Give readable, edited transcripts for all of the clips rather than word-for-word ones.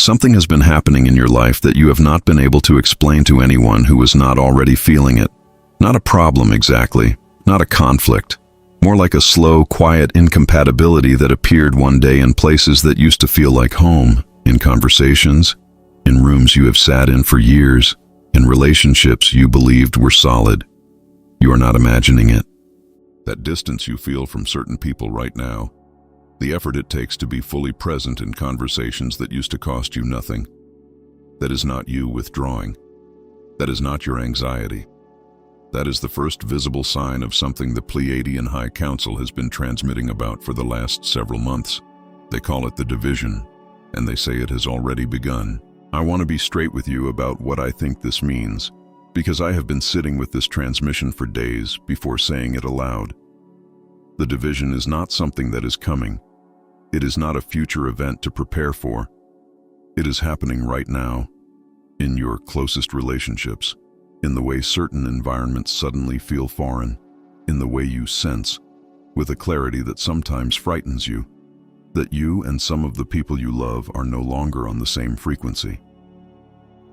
Something has been happening in your life that you have not been able to explain to anyone who is not already feeling it. Not a problem exactly, not a conflict. More like a slow, quiet incompatibility that appeared one day in places that used to feel like home, in conversations, in rooms you have sat in for years, in relationships you believed were solid. You are not imagining it. That distance you feel from certain people right now, the effort it takes to be fully present in conversations that used to cost you nothing, that is not you withdrawing. That is not your anxiety. That is the first visible sign of something the Pleiadian High Council has been transmitting about for the last several months. They call it the division, and they say it has already begun. I want to be straight with you about what I think this means, because I have been sitting with this transmission for days before saying it aloud. The division is not something that is coming. It is not a future event to prepare for. It is happening right now, in your closest relationships, in the way certain environments suddenly feel foreign, in the way you sense, with a clarity that sometimes frightens you, that you and some of the people you love are no longer on the same frequency.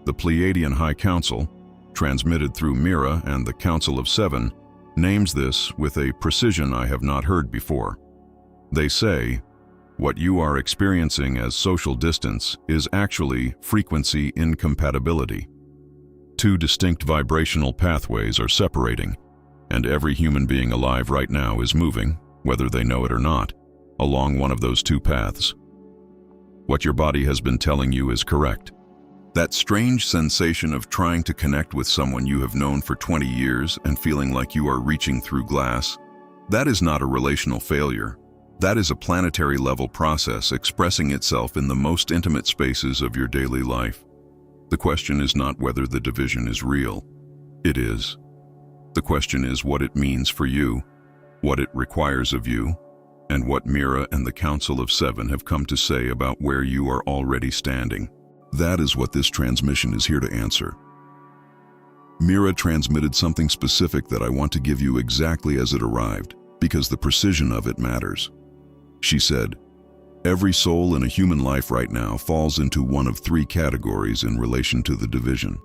The Pleiadian High Council, transmitted through Mira and the Council of Seven, names this with a precision I have not heard before. They say, what you are experiencing as social distance is actually frequency incompatibility. Two distinct vibrational pathways are separating, and every human being alive right now is moving, whether they know it or not, along one of those two paths. What your body has been telling you is correct. That strange sensation of trying to connect with someone you have known for 20 years and feeling like you are reaching through glass, that is not a relational failure. That is a planetary-level process expressing itself in the most intimate spaces of your daily life. The question is not whether the division is real. It is. The question is what it means for you, what it requires of you, and what Mira and the Council of Seven have come to say about where you are already standing. That is what this transmission is here to answer. Mira transmitted something specific that I want to give you exactly as it arrived, because the precision of it matters. She said, every soul in a human life right now falls into one of three categories in relation to the division.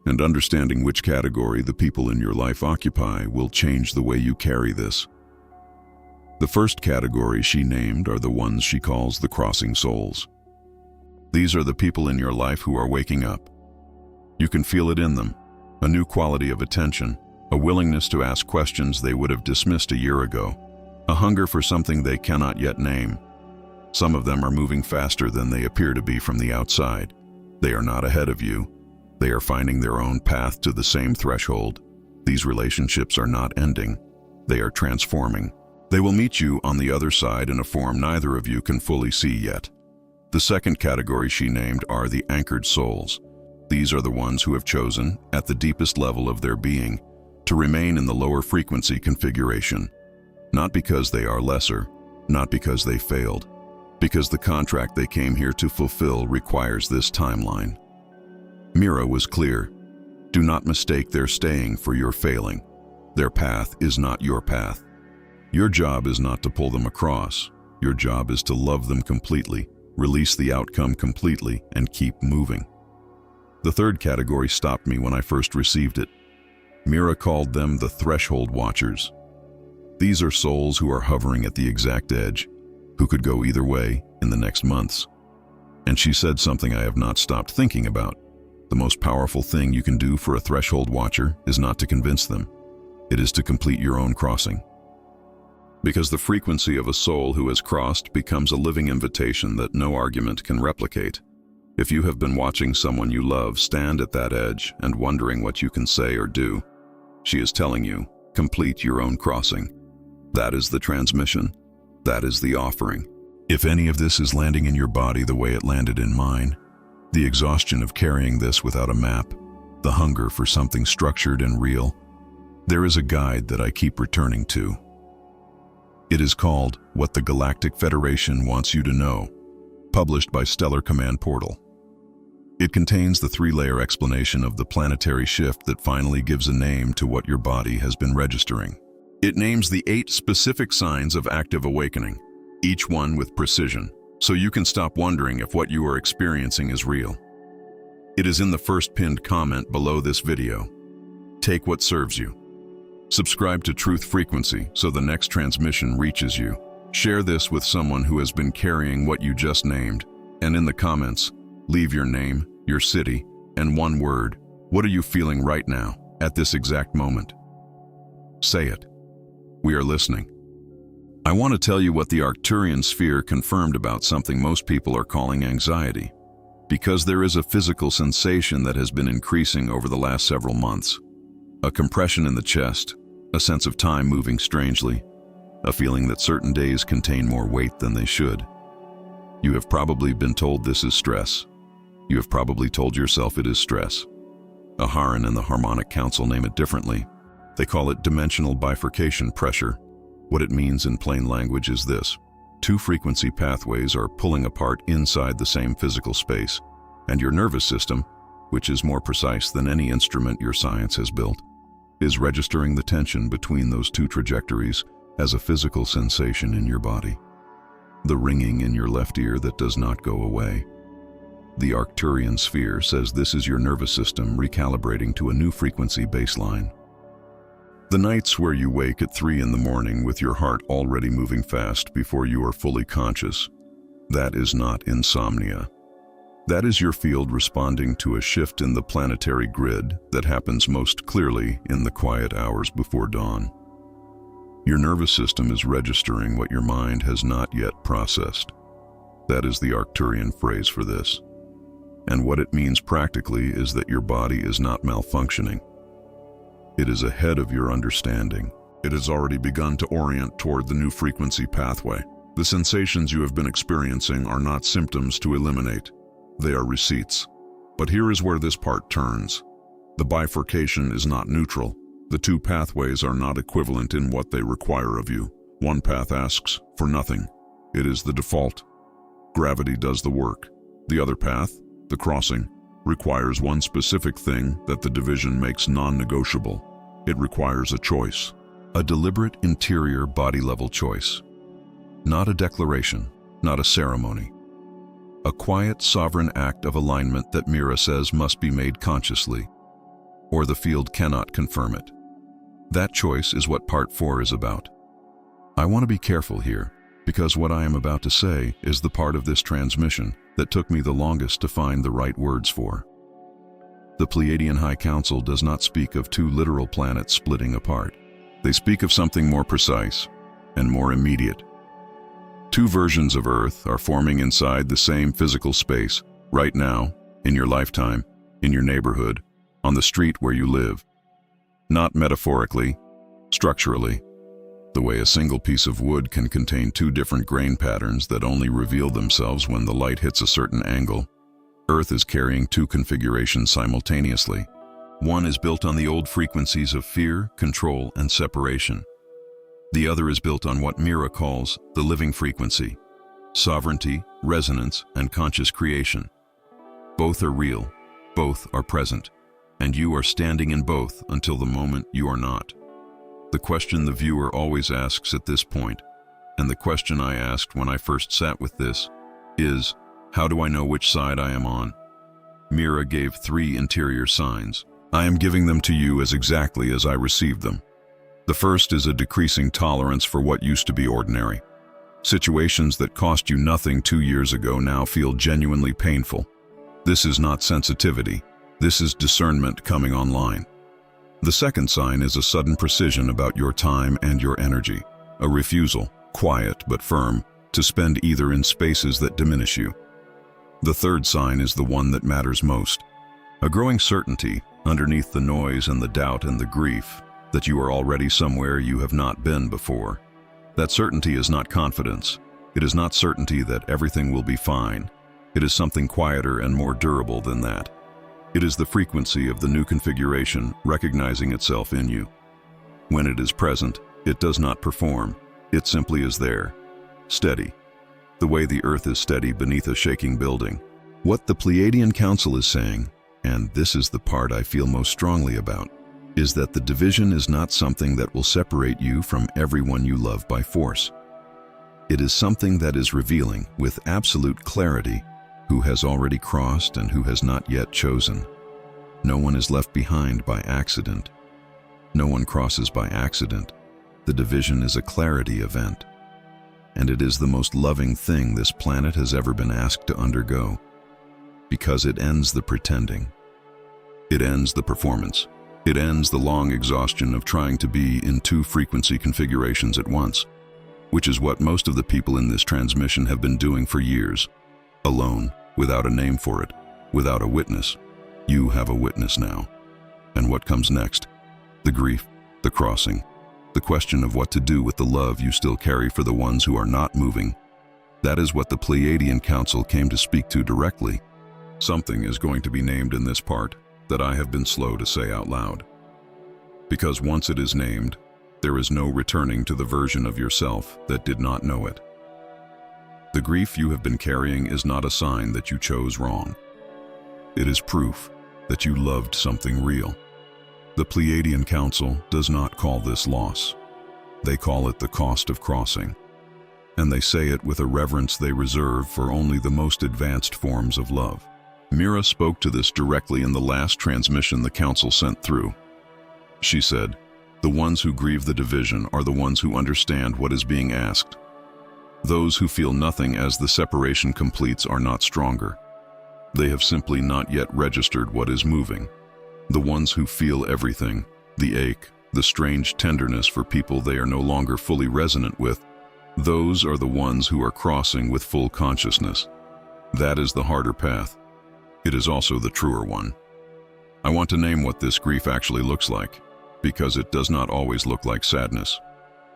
And understanding which category the people in your life occupy will change the way you carry this. The first category she named are the ones she calls the crossing souls. These are the people in your life who are waking up. You can feel it in them, a new quality of attention, a willingness to ask questions they would have dismissed a year ago, a hunger for something they cannot yet name. Some of them are moving faster than they appear to be from the outside. They are not ahead of you. They are finding their own path to the same threshold. These relationships are not ending. They are transforming. They will meet you on the other side in a form neither of you can fully see yet. The second category she named are the anchored souls. These are the ones who have chosen, at the deepest level of their being, to remain in the lower frequency configuration. Not because they are lesser, not because they failed, because the contract they came here to fulfill requires this timeline. Mira was clear. Do not mistake their staying for your failing. Their path is not your path. Your job is not to pull them across. Your job is to love them completely, release the outcome completely, and keep moving. The third category stopped me when I first received it. Mira called them the threshold watchers. These are souls who are hovering at the exact edge, who could go either way in the next months. And she said something I have not stopped thinking about. The most powerful thing you can do for a threshold watcher is not to convince them. It is to complete your own crossing. Because the frequency of a soul who has crossed becomes a living invitation that no argument can replicate. If you have been watching someone you love stand at that edge and wondering what you can say or do, she is telling you, complete your own crossing. That is the transmission. That is the offering. If any of this is landing in your body the way it landed in mine, the exhaustion of carrying this without a map, the hunger for something structured and real, there is a guide that I keep returning to. It is called What the Galactic Federation Wants You to Know, published by Stellar Command Portal. It contains the three-layer explanation of the planetary shift that finally gives a name to what your body has been registering. It names the 8 specific signs of active awakening, each one with precision, so you can stop wondering if what you are experiencing is real. It is in the first pinned comment below this video. Take what serves you. Subscribe to Truth Frequency so the next transmission reaches you. Share this with someone who has been carrying what you just named, and in the comments, leave your name, your city, and one word. What are you feeling right now, at this exact moment? Say it. We are listening. I want to tell you what the Arcturian sphere confirmed about something most people are calling anxiety, because there is a physical sensation that has been increasing over the last several months. A compression in the chest, a sense of time moving strangely, a feeling that certain days contain more weight than they should. You have probably been told this is stress. You have probably told yourself it is stress. Aharon and the Harmonic Council name it differently. They call it dimensional bifurcation pressure. What it means in plain language is this: two frequency pathways are pulling apart inside the same physical space, and your nervous system, which is more precise than any instrument your science has built, is registering the tension between those two trajectories as a physical sensation in your body. The ringing in your left ear that does not go away. The Arcturian sphere says this is your nervous system recalibrating to a new frequency baseline. The nights where you wake at 3 in the morning with your heart already moving fast before you are fully conscious, that is not insomnia. That is your field responding to a shift in the planetary grid that happens most clearly in the quiet hours before dawn. Your nervous system is registering what your mind has not yet processed. That is the Arcturian phrase for this. And what it means practically is that your body is not malfunctioning. It is ahead of your understanding. It has already begun to orient toward the new frequency pathway. The sensations you have been experiencing are not symptoms to eliminate. They are receipts. But here is where this part turns. The bifurcation is not neutral. The two pathways are not equivalent in what they require of you. One path asks for nothing. It is the default. Gravity does the work. The other path, the crossing, requires one specific thing that the division makes non-negotiable. It requires a choice. A deliberate interior body-level choice. Not a declaration, not a ceremony. A quiet, sovereign act of alignment that Mira says must be made consciously, or the field cannot confirm it. That choice is what Part 4 is about. I want to be careful here, because what I am about to say is the part of this transmission that took me the longest to find the right words for. The Pleiadian High Council does not speak of two literal planets splitting apart. They speak of something more precise and more immediate. Two versions of Earth are forming inside the same physical space, right now, in your lifetime, in your neighborhood, on the street where you live. Not metaphorically, structurally. The way a single piece of wood can contain two different grain patterns that only reveal themselves when the light hits a certain angle, Earth is carrying two configurations simultaneously. One is built on the old frequencies of fear, control, and separation. The other is built on what Mira calls the living frequency, sovereignty, resonance, and conscious creation. Both are real, both are present, and you are standing in both until the moment you are not. The question the viewer always asks at this point, and the question I asked when I first sat with this, is, how do I know which side I am on? Mira gave 3 interior signs. I am giving them to you as exactly as I received them. The first is a decreasing tolerance for what used to be ordinary. Situations that cost you nothing 2 years ago now feel genuinely painful. This is not sensitivity. This is discernment coming online. The second sign is a sudden precision about your time and your energy, a refusal, quiet but firm, to spend either in spaces that diminish you. The third sign is the one that matters most, a growing certainty underneath the noise and the doubt and the grief that you are already somewhere you have not been before. That certainty is not confidence. It is not certainty that everything will be fine. It is something quieter and more durable than that. It is the frequency of the new configuration recognizing itself in you. When it is present, it does not perform. It simply is there, steady, the way the earth is steady beneath a shaking building. What the Pleiadian Council is saying, and this is the part I feel most strongly about, is that the division is not something that will separate you from everyone you love by force. It is something that is revealing with absolute clarity who has already crossed and who has not yet chosen. No one is left behind by accident. No one crosses by accident. The division is a clarity event, and it is the most loving thing this planet has ever been asked to undergo, because it ends the pretending. It ends the performance. It ends the long exhaustion of trying to be in two frequency configurations at once, which is what most of the people in this transmission have been doing for years, alone, without a name for it, without a witness. You have a witness now. And what comes next? The grief, the crossing, the question of what to do with the love you still carry for the ones who are not moving. That is what the Pleiadian Council came to speak to directly. Something is going to be named in this part that I have been slow to say out loud. Because once it is named, there is no returning to the version of yourself that did not know it. The grief you have been carrying is not a sign that you chose wrong. It is proof that you loved something real. The Pleiadian Council does not call this loss. They call it the cost of crossing. And they say it with a reverence they reserve for only the most advanced forms of love. Mira spoke to this directly in the last transmission the Council sent through. She said, "The ones who grieve the division are the ones who understand what is being asked. Those who feel nothing as the separation completes are not stronger. They have simply not yet registered what is moving. The ones who feel everything, the ache, the strange tenderness for people they are no longer fully resonant with, those are the ones who are crossing with full consciousness. That is the harder path. It is also the truer one. I want to name what this grief actually looks like, because it does not always look like sadness.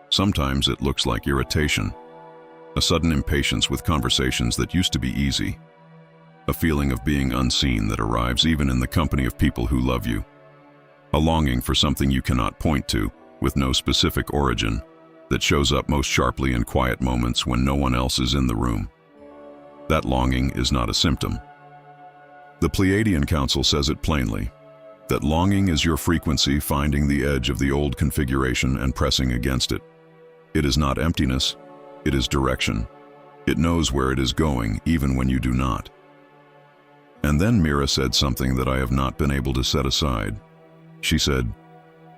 Sometimes it looks like irritation, a sudden impatience with conversations that used to be easy, a feeling of being unseen that arrives even in the company of people who love you, a longing for something you cannot point to, with no specific origin, that shows up most sharply in quiet moments when no one else is in the room. That longing is not a symptom. The Pleiadian Council says it plainly, that longing is your frequency finding the edge of the old configuration and pressing against it. It is not emptiness, it is direction. It knows where it is going, even when you do not. And then Mira said something that I have not been able to set aside. She said,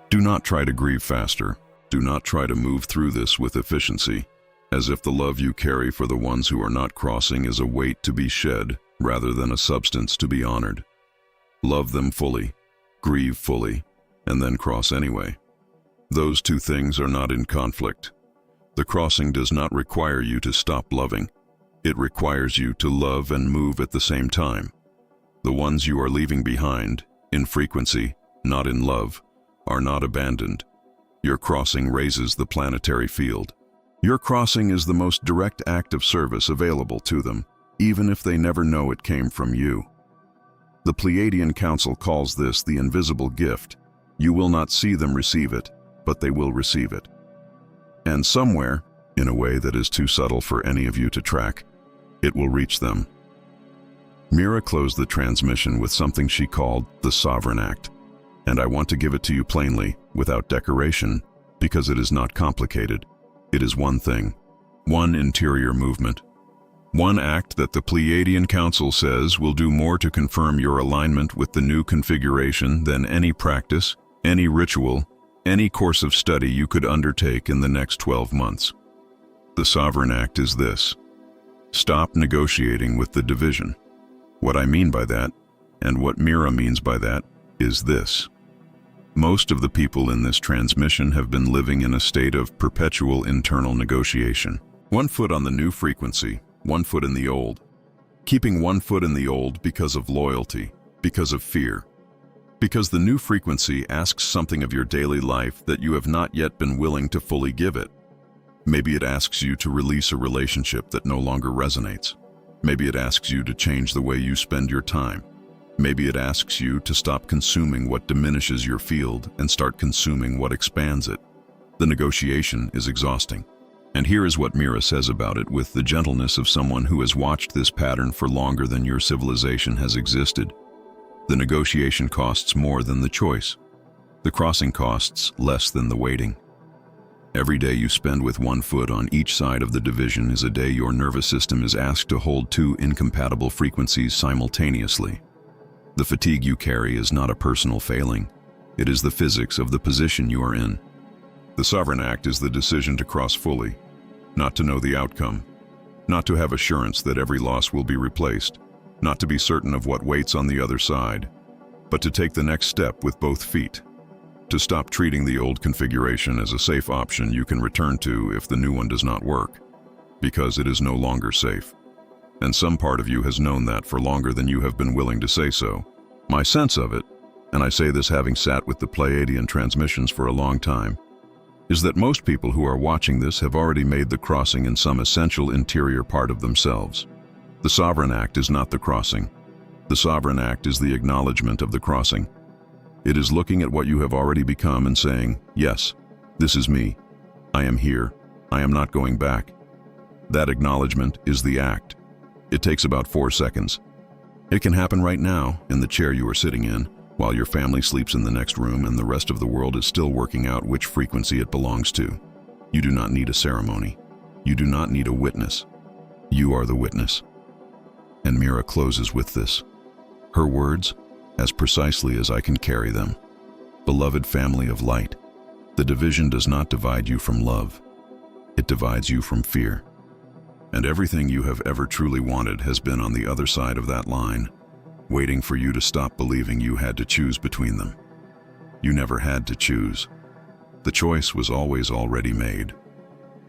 "Do not try to grieve faster. Do not try to move through this with efficiency, as if the love you carry for the ones who are not crossing is a weight to be shed rather than a substance to be honored. Love them fully, grieve fully, and then cross anyway. Those two things are not in conflict. The crossing does not require you to stop loving. It requires you to love and move at the same time. The ones you are leaving behind, in frequency, not in love, are not abandoned. Your crossing raises the planetary field. Your crossing is the most direct act of service available to them, even if they never know it came from you. The Pleiadian Council calls this the invisible gift. You will not see them receive it, but they will receive it. And somewhere, in a way that is too subtle for any of you to track, it will reach them." Mira closed the transmission with something she called the Sovereign Act, and I want to give it to you plainly, without decoration, because it is not complicated. It is one thing, one interior movement, one act that the Pleiadian Council says will do more to confirm your alignment with the new configuration than any practice, any ritual, any course of study you could undertake in the next 12 months. The Sovereign Act is this: stop negotiating with the division. What I mean by that, and what Mira means by that, is this. Most of the people in this transmission have been living in a state of perpetual internal negotiation. One foot on the new frequency, one foot in the old. Keeping one foot in the old because of loyalty, because of fear. Because the new frequency asks something of your daily life that you have not yet been willing to fully give it. Maybe it asks you to release a relationship that no longer resonates. Maybe it asks you to change the way you spend your time. Maybe it asks you to stop consuming what diminishes your field and start consuming what expands it. The negotiation is exhausting. And here is what Mira says about it with the gentleness of someone who has watched this pattern for longer than your civilization has existed. The negotiation costs more than the choice. The crossing costs less than the waiting. Every day you spend with one foot on each side of the division is a day your nervous system is asked to hold two incompatible frequencies simultaneously. The fatigue you carry is not a personal failing. It is the physics of the position you are in. The sovereign act is the decision to cross fully, not to know the outcome, not to have assurance that every loss will be replaced, not to be certain of what waits on the other side, but to take the next step with both feet. To stop treating the old configuration as a safe option you can return to if the new one does not work, because it is no longer safe. And some part of you has known that for longer than you have been willing to say so. My sense of it, and I say this having sat with the Pleiadian transmissions for a long time, is that most people who are watching this have already made the crossing in some essential interior part of themselves. The sovereign act is not the crossing. The sovereign act is the acknowledgement of the crossing. It is looking at what you have already become and saying, yes, this is me. I am here. I am not going back. That acknowledgement is the act. It takes about 4 seconds. It can happen right now, in the chair you are sitting in, while your family sleeps in the next room and the rest of the world is still working out which frequency it belongs to. You do not need a ceremony. You do not need a witness. You are the witness. And Mira closes with this. Her words, as precisely as I can carry them. Beloved family of light, the division does not divide you from love. It divides you from fear. And everything you have ever truly wanted has been on the other side of that line, waiting for you to stop believing you had to choose between them. You never had to choose. The choice was always already made.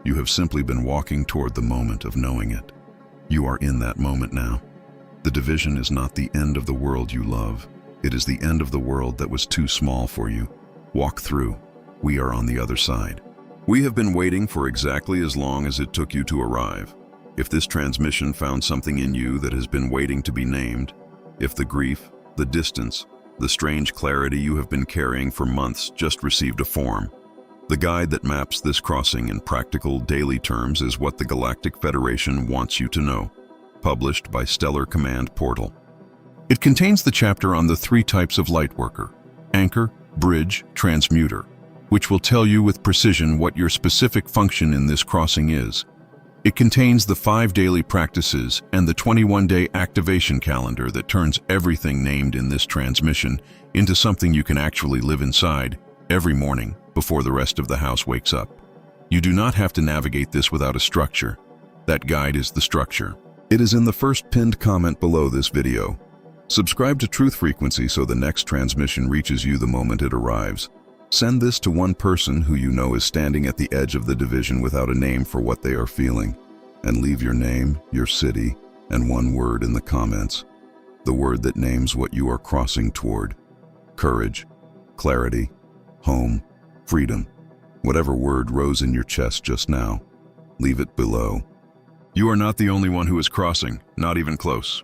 You have simply been walking toward the moment of knowing it. You are in that moment now. The division is not the end of the world you love. It is the end of the world that was too small for you. Walk through. We are on the other side. We have been waiting for exactly as long as it took you to arrive. If this transmission found something in you that has been waiting to be named, if the grief, the distance, the strange clarity you have been carrying for months just received a form, the guide that maps this crossing in practical daily terms is what the Galactic Federation wants you to know, published by Stellar Command Portal. It contains the chapter on the 3 types of lightworker, anchor, bridge, transmuter, which will tell you with precision what your specific function in this crossing is. It contains the 5 daily practices and the 21-day activation calendar that turns everything named in this transmission into something you can actually live inside every morning before the rest of the house wakes up. You do not have to navigate this without a structure. That guide is the structure. It is in the first pinned comment below this video. Subscribe to Truth Frequency so the next transmission reaches you the moment it arrives. Send this to one person who you know is standing at the edge of the division without a name for what they are feeling. And leave your name, your city, and one word in the comments. The word that names what you are crossing toward. Courage, clarity, home, freedom. Whatever word rose in your chest just now, leave it below. You are not the only one who is crossing, not even close.